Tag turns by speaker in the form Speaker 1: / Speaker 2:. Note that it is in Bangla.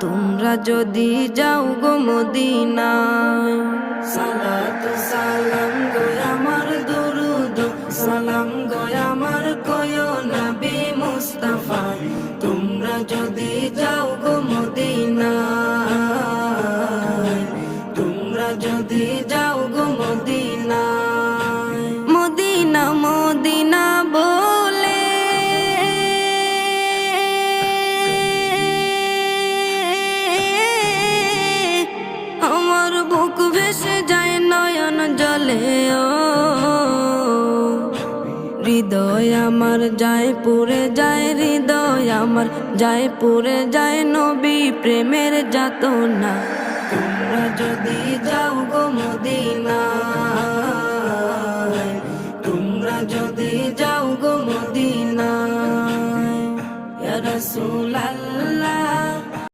Speaker 1: তোমরা যদি যাও গো মদিনায়। সালাতু সালাম গো আমার দরুদ সালাম গো আমার কয় নবী মুস্তাফা, তোমরা যদি যাও গো মদিনায়, তোমরা যদি যাও গো মদিনায়। মদিনা মদিনা বলে আমার বুক ভেসে যায় নয়ন জলে, ও হৃদয় আমার যায় পুরে যায়, হৃদয় আমার যায় পুরে যায় নবী প্রেমের যাতনা। তোমরা যদি যাও গো মদিনায়, তোমরা যদি যাও গো মদিনায়। ইয়া রাসূল